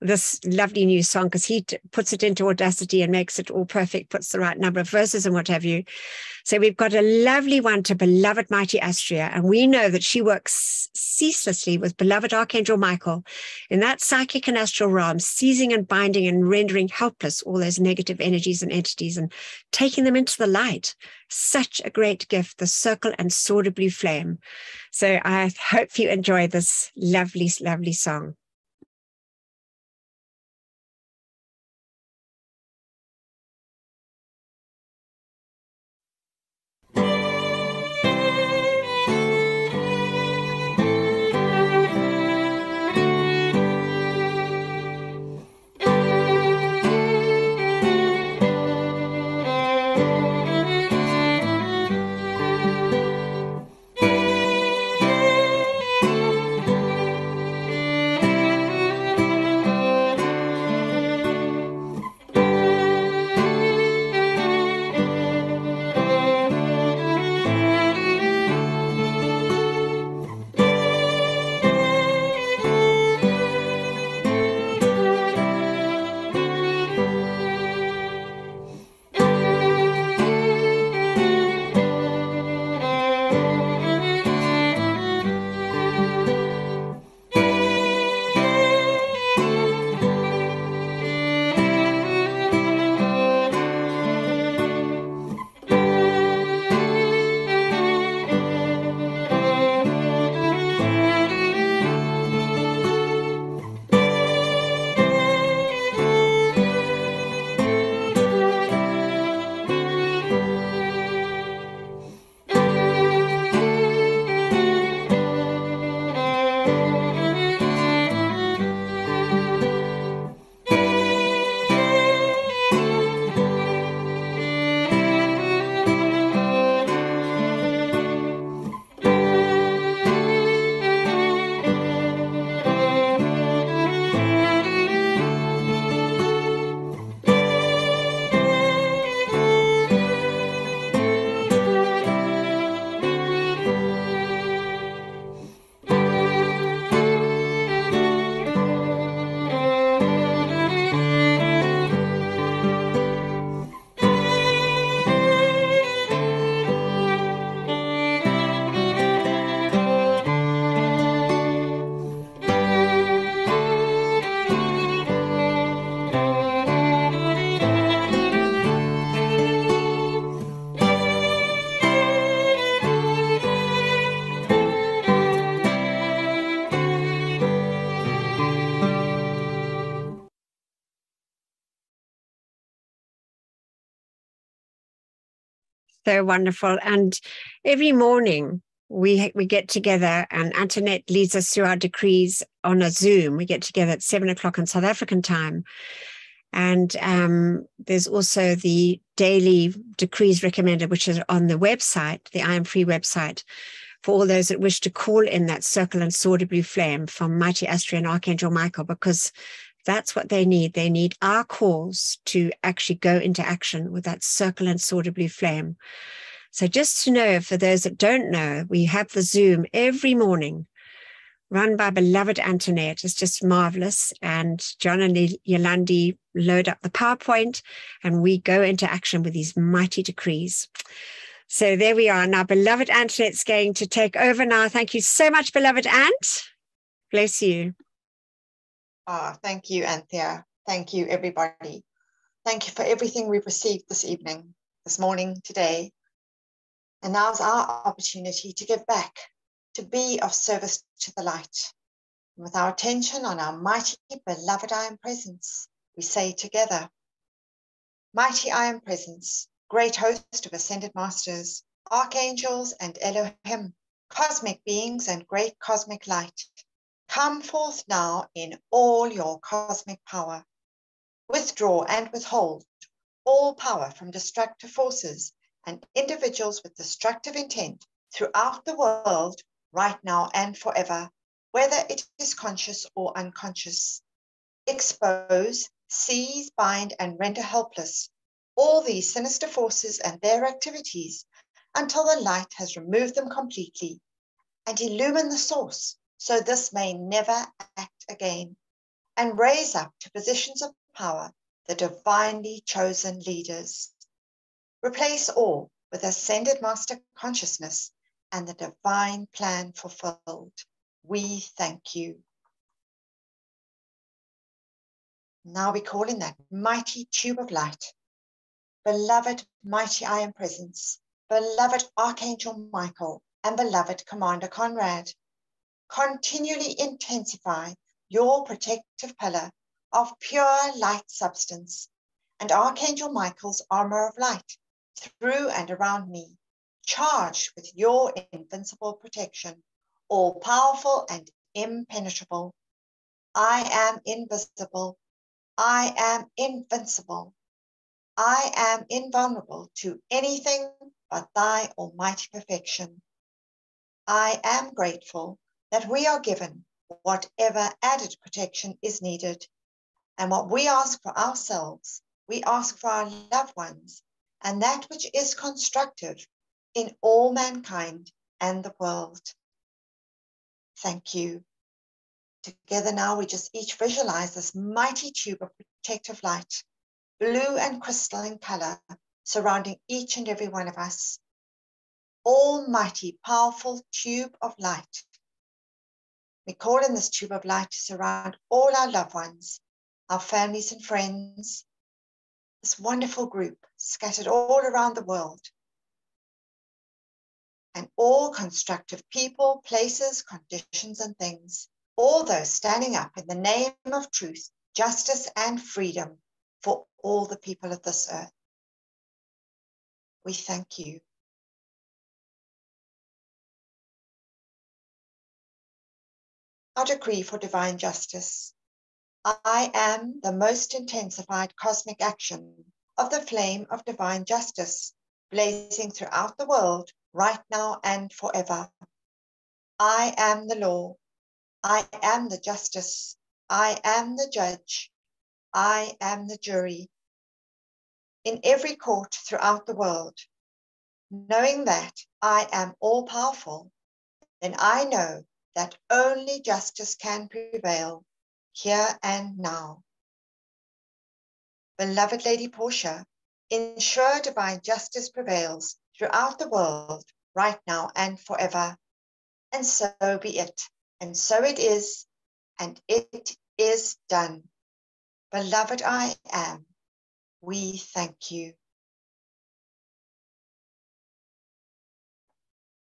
this lovely new song, because he puts it into Audacity and makes it all perfect, puts the right number of verses and what have you. So we've got a lovely one to beloved mighty Astrea, and we know that she works ceaselessly with beloved Archangel Michael in that psychic and astral realm, seizing and binding and rendering helpless all those negative energies and entities and taking them into the light. Such a great gift, the circle and sword of blue flame. So I hope you enjoy this lovely, lovely song. So wonderful. And every morning we get together, and Antoinette leads us through our decrees on a Zoom. We get together at 7:00 in South African time. And there's also the daily decrees recommended, which is on the website, the I Am Free website, for all those that wish to call in that circle and sword of blue flame from Mighty Astrea and Archangel Michael, because that's what they need. They need our calls to actually go into action with that circle and sword of blue flame. So just to know, for those that don't know, we have the Zoom every morning run by beloved Antoinette. It's just marvelous. And John and Yolandi load up the PowerPoint and we go into action with these mighty decrees. So there we are. Now, beloved Antoinette's going to take over now. Thank you so much, beloved Ant. Bless you. Thank you, Anthea. Thank you, everybody. Thank you for everything we've received this evening, this morning, today. And now's our opportunity to give back, to be of service to the light. And with our attention on our mighty, beloved I Am Presence, we say together, Mighty I Am Presence, great host of ascended masters, archangels and Elohim, cosmic beings and great cosmic light, come forth now in all your cosmic power. Withdraw and withhold all power from destructive forces and individuals with destructive intent throughout the world, right now and forever, whether it is conscious or unconscious. Expose, seize, bind, and render helpless all these sinister forces and their activities until the light has removed them completely, and illumine the source so this may never act again, and raise up to positions of power the divinely chosen leaders. Replace all with ascended master consciousness and the divine plan fulfilled. We thank you. Now we call in that mighty tube of light. Beloved mighty I Am Presence, beloved Archangel Michael, and beloved Commander Conrad, continually intensify your protective pillar of pure light substance and Archangel Michael's armor of light through and around me, charged with your invincible protection, all powerful and impenetrable. I am invisible. I am invincible. I am invulnerable to anything but thy almighty perfection. I am grateful that we are given whatever added protection is needed, and what we ask for ourselves, we ask for our loved ones, and that which is constructive in all mankind and the world. Thank you. Together now, we just each visualize this mighty tube of protective light, blue and crystal in color, surrounding each and every one of us. Almighty, powerful tube of light. We call in this tube of light to surround all our loved ones, our families and friends, this wonderful group scattered all around the world, and all constructive people, places, conditions, and things, all those standing up in the name of truth, justice, and freedom for all the people of this earth. We thank you. Our decree for divine justice. I am the most intensified cosmic action of the flame of divine justice, blazing throughout the world, right now and forever. I am the law. I am the justice. I am the judge. I am the jury. In every court throughout the world, knowing that I am all-powerful, then I know that only justice can prevail here and now. Beloved Lady Portia, ensure divine justice prevails throughout the world, right now and forever. And so be it, and so it is, and it is done. Beloved I am, we thank you.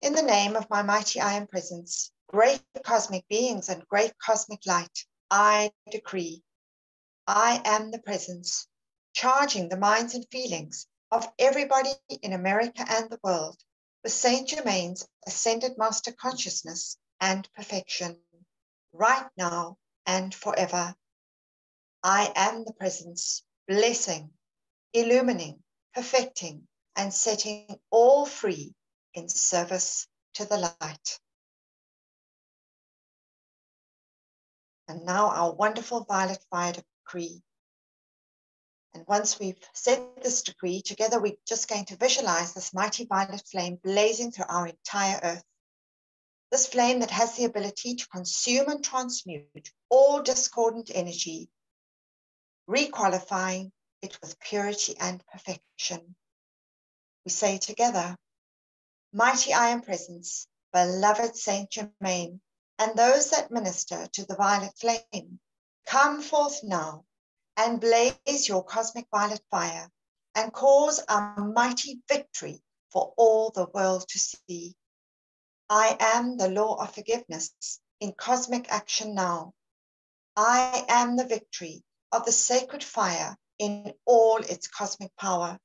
In the name of my mighty I Am Presence, great cosmic beings and great cosmic light, I decree, I am the presence, charging the minds and feelings of everybody in America and the world with Saint Germain's ascended master consciousness and perfection, right now and forever. I am the presence, blessing, illumining, perfecting, and setting all free in service to the light. And now our wonderful violet fire decree. And once we've said this decree, together we're just going to visualize this mighty violet flame blazing through our entire earth. This flame that has the ability to consume and transmute all discordant energy, requalifying it with purity and perfection. We say together, mighty I am presence, beloved Saint Germain, and those that minister to the violet flame, come forth now and blaze your cosmic violet fire and cause a mighty victory for all the world to see. I am the law of forgiveness in cosmic action now. I am the victory of the sacred fire in all its cosmic power.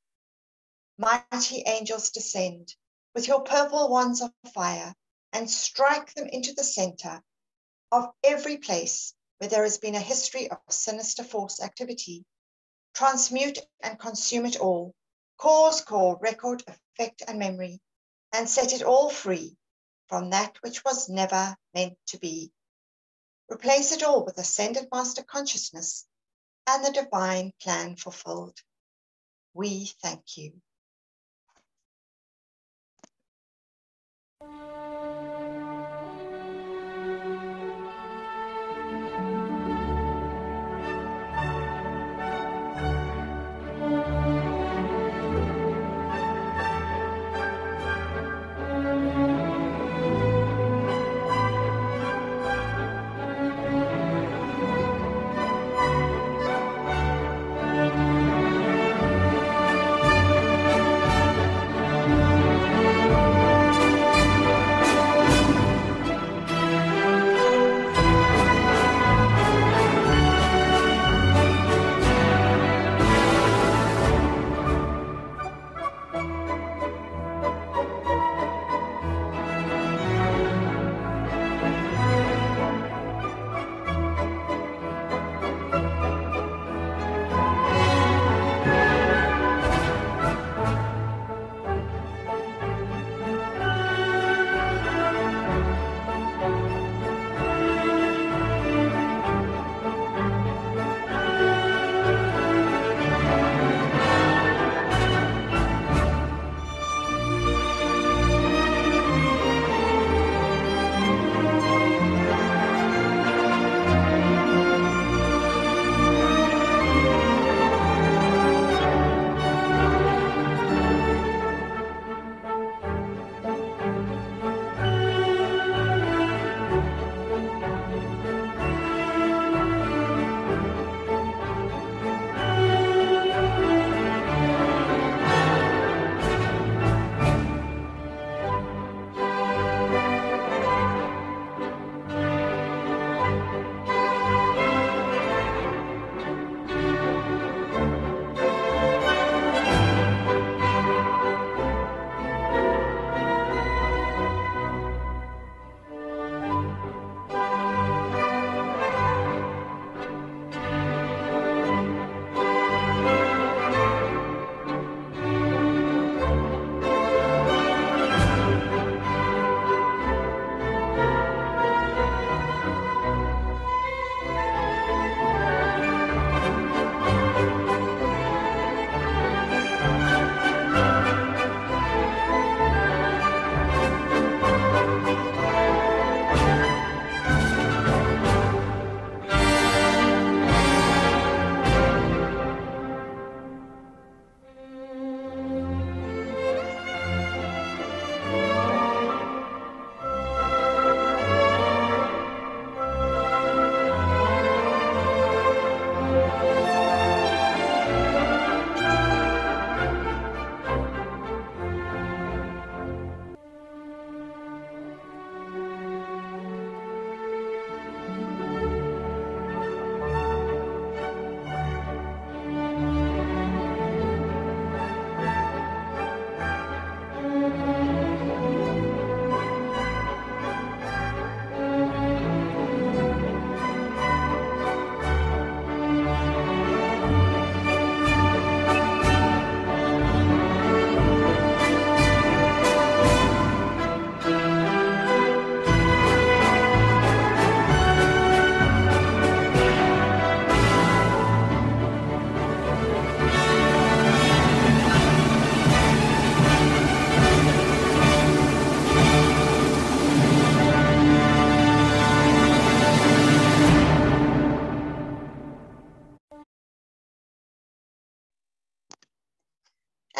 Mighty angels descend with your purple wands of fire and strike them into the center of every place where there has been a history of sinister force activity. Transmute and consume it all, cause, record, effect, and memory, and set it all free from that which was never meant to be. Replace it all with ascended master consciousness and the divine plan fulfilled. We thank you.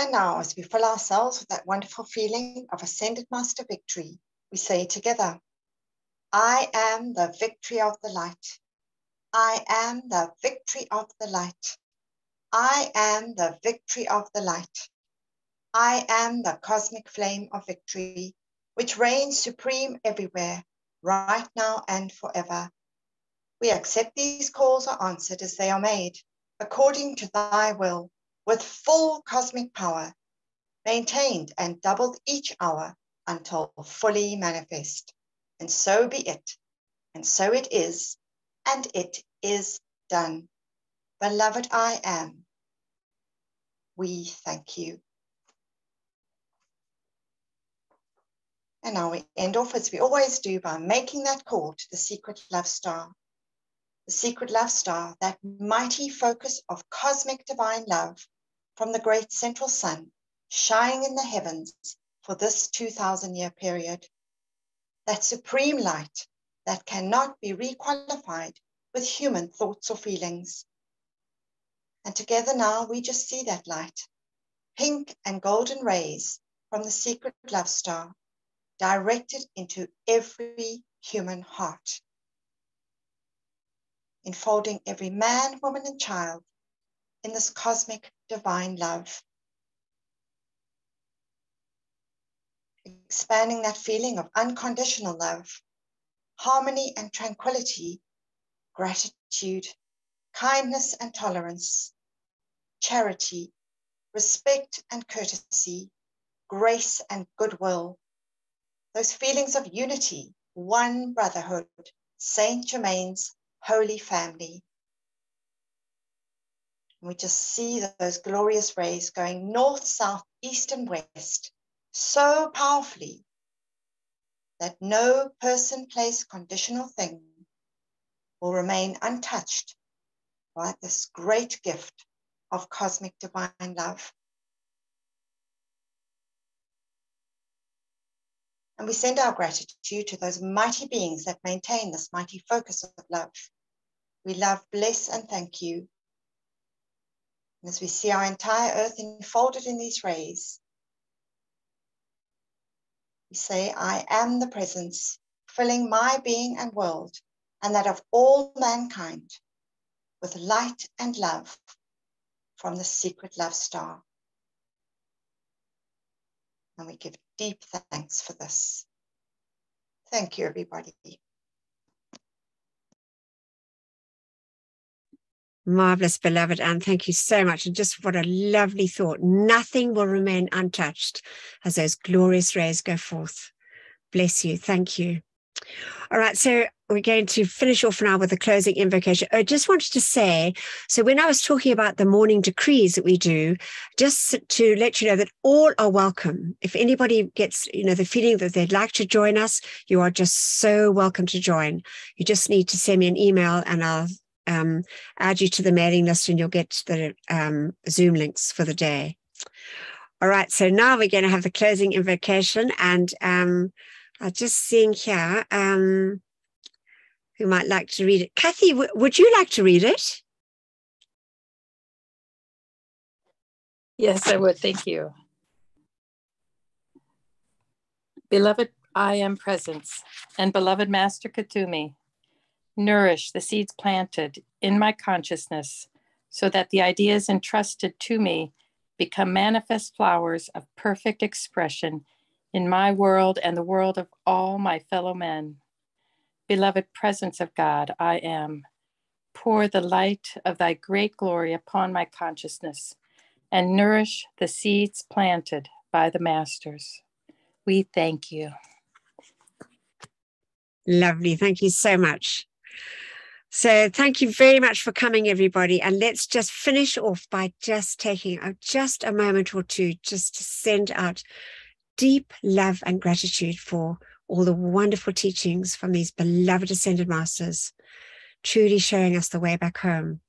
And now, as we fill ourselves with that wonderful feeling of ascended master victory, we say together, I am the victory of the light. I am the victory of the light. I am the victory of the light. I am the cosmic flame of victory, which reigns supreme everywhere, right now and forever. We accept these calls are answered as they are made, according to thy will, with full cosmic power, maintained and doubled each hour until fully manifest. And so be it, and so it is, and it is done. Beloved I am, we thank you. And now we end off as we always do by making that call to the secret love star. The secret love star, that mighty focus of cosmic divine love from the great central sun, shining in the heavens for this 2,000-year period. That supreme light that cannot be requalified with human thoughts or feelings. And together now we just see that light, pink and golden rays from the secret love star, directed into every human heart, enfolding every man, woman, and child in this cosmic divine love. Expanding that feeling of unconditional love, harmony and tranquility, gratitude, kindness and tolerance, charity, respect and courtesy, grace and goodwill, those feelings of unity, one brotherhood, Saint Germain's holy family. And we just see those glorious rays going north, south, east, and west so powerfully that no person, place, condition, or thing will remain untouched by this great gift of cosmic divine love. And we send our gratitude to those mighty beings that maintain this mighty focus of love. We love, bless, and thank you. And as we see our entire earth enfolded in these rays, we say, I am the presence, filling my being and world, and that of all mankind, with light and love from the secret love star. And we give deep thanks for this. Thank you, everybody. Marvelous, beloved Anne. Thank you so much. And just what a lovely thought. Nothing will remain untouched as those glorious rays go forth. Bless you. Thank you. All right. So we're going to finish off now with the closing invocation. I just wanted to say, so when I was talking about the morning decrees that we do, just to let you know that all are welcome. If anybody gets, the feeling that they'd like to join us, you are just so welcome to join. You just need to send me an email and I'll add you to the mailing list and you'll get the Zoom links for the day. All right, so now we're going to have the closing invocation, and I'm just seeing here who might like to read it. Kathy, would you like to read it? Yes, I would. Thank you. Beloved, I am presence, and beloved Master Katumi, nourish the seeds planted in my consciousness so that the ideas entrusted to me become manifest flowers of perfect expression in my world and the world of all my fellow men. Beloved presence of God, I am. Pour the light of thy great glory upon my consciousness and nourish the seeds planted by the masters. We thank you. Lovely. Thank you so much. So thank you very much for coming, everybody. And let's just finish off by just taking just a moment or two just to send out deep love and gratitude for all the wonderful teachings from these beloved Ascended Masters, truly showing us the way back home,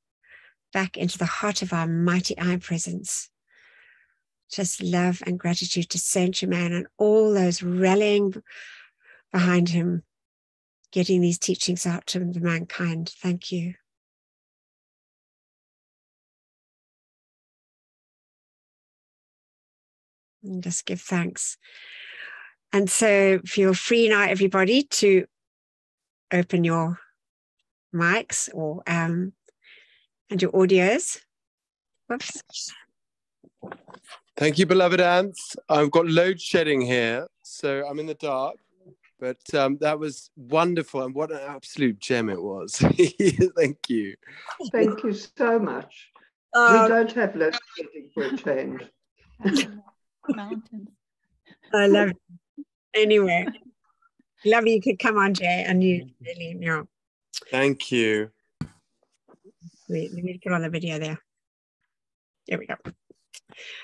back into the heart of our mighty I Am Presence. Just love and gratitude to Saint Germain and all those rallying behind him, getting these teachings out to mankind. Thank you. and just give thanks. And so feel free now, everybody, to open your mics or and your audios. Whoops. Thank you, beloved ants. I've got load shedding here, so I'm in the dark. But that was wonderful, and what an absolute gem it was. Thank you. Thank you so much. We don't have load shedding for a change. Mountains. I love it. Anyway, love you could come on, Jay, and you really, Thank you. Wait, let me put on the video there. There we go.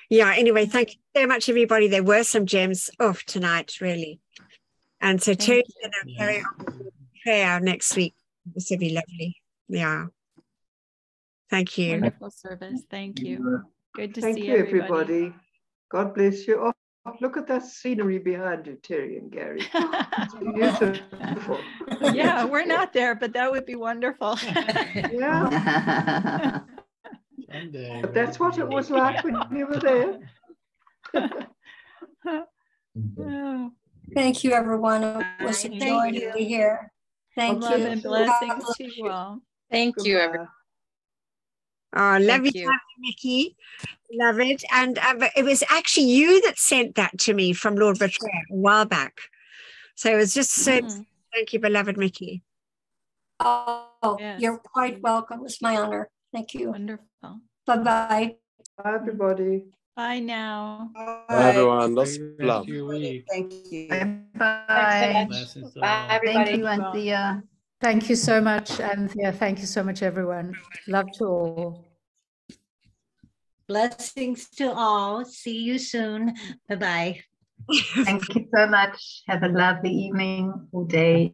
Yeah, anyway, thank you so much, everybody. There were some gems tonight, really. And so Terry's going to carry on with prayer next week. This will be lovely. Yeah. Thank you. Wonderful service. Thank you. Good to see Thank you, everybody. God bless you. Oh, look at that scenery behind you, Terry and Gary. It's beautiful. Yeah, we're not there, but that would be wonderful. Yeah. But that's what it was like when you were there. Thank you, everyone. It was a joy to be here. Thank Love you. and blessings to you all. Thank you, everyone. Oh, love Thank you, Mickey. Love it. And it was actually you that sent that to me from Lord Maitreya a while back. So it was just so, thank you, beloved Mickey. Oh, yes. You're quite welcome. It was my honor. Thank you. Wonderful. Bye-bye. Bye, everybody. Bye now. Bye, everyone. Lots of love. Thank you. Bye. Bye, everybody. Thank you, Anthea. Thank you so much, Anthea. Thank you so much, everyone. Love to all. Blessings to all. See you soon. Bye-bye. Thank you so much. Have a lovely evening or day.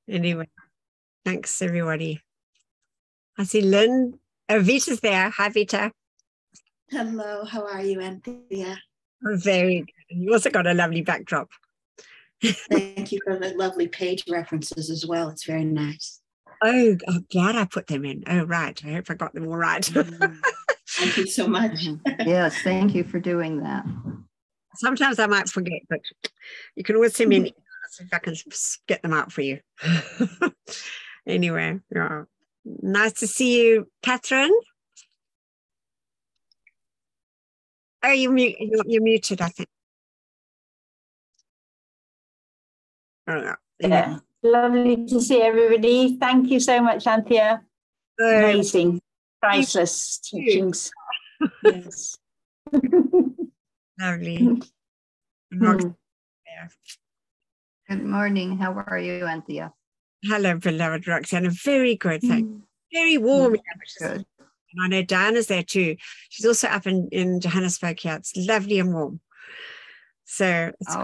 Anyway, thanks, everybody. I see Lynn. Oh, Vita's there. Hi, Vita. Hello, how are you, Anthea? Very good. You also got a lovely backdrop. Thank you for the lovely page references as well. It's very nice. Oh, I'm glad I put them in. Oh, right. I hope I got them all right. Thank you so much. Yes, thank you for doing that. Sometimes I might forget, but you can always send me an email if I can get them out for you. Anyway, yeah. Nice to see you, Catherine. Oh, you're muted, I think. Oh, yeah. Lovely to see everybody. Thank you so much, Anthea. Amazing. Priceless teachings. Yes. Lovely. Good morning. How are you, Anthea? Hello, beloved Roxanne. Very good, thank you. Very warm. Good. And I know Diana's there too. She's also up in Johannesburg here. It's lovely and warm. So it's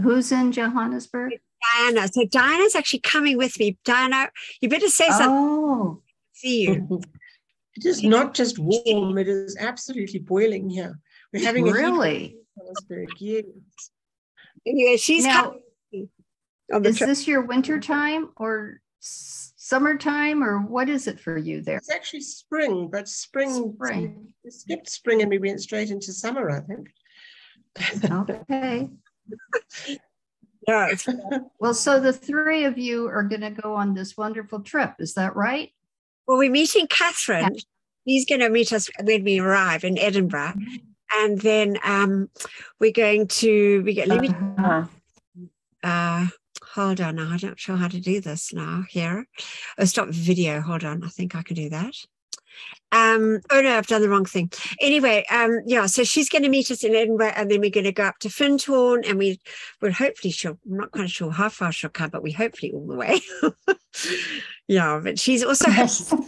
who's in Johannesburg? Diana. So Diana's actually coming with me. Diana, you better say something. Oh. See you. It is not just warm, it is absolutely boiling here. We're having really? Yes. Anyway, she's now, coming. Is this your winter time or summertime, or what is it for you there? It's actually spring, but spring. We skipped spring and we went straight into summer, I think. Okay. Yeah. Well, so the three of you are going to go on this wonderful trip. Is that right? Well, we're meeting Catherine. He's going to meet us when we arrive in Edinburgh. And then we're going to, hold on, I'm not sure how to do this now here. Oh, stop video. Hold on. I think I can do that. Oh no, I've done the wrong thing. Anyway, yeah, so she's going to meet us in Edinburgh, and then we're going to go up to Findhorn, and we'll hopefully I'm not quite sure how far she'll come, but we hopefully all the way. Yeah, but she's also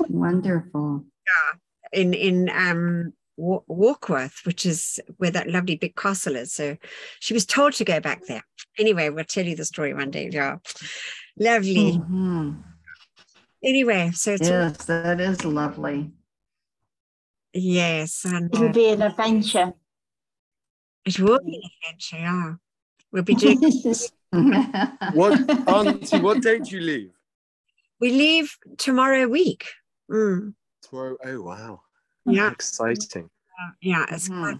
wonderful. Yeah, in Warkworth, which is where that lovely big castle is. So she was told to go back there. Anyway, we'll tell you the story one day. Yeah, lovely. Mm-hmm. Anyway, so it's yes, that is lovely. Yes, and it'll be an adventure. It will be an adventure. Yeah, we'll be doing. What, Auntie? What date do you leave? We leave tomorrow week. Tomorrow. Oh wow! Yeah, exciting. Yeah, it's quite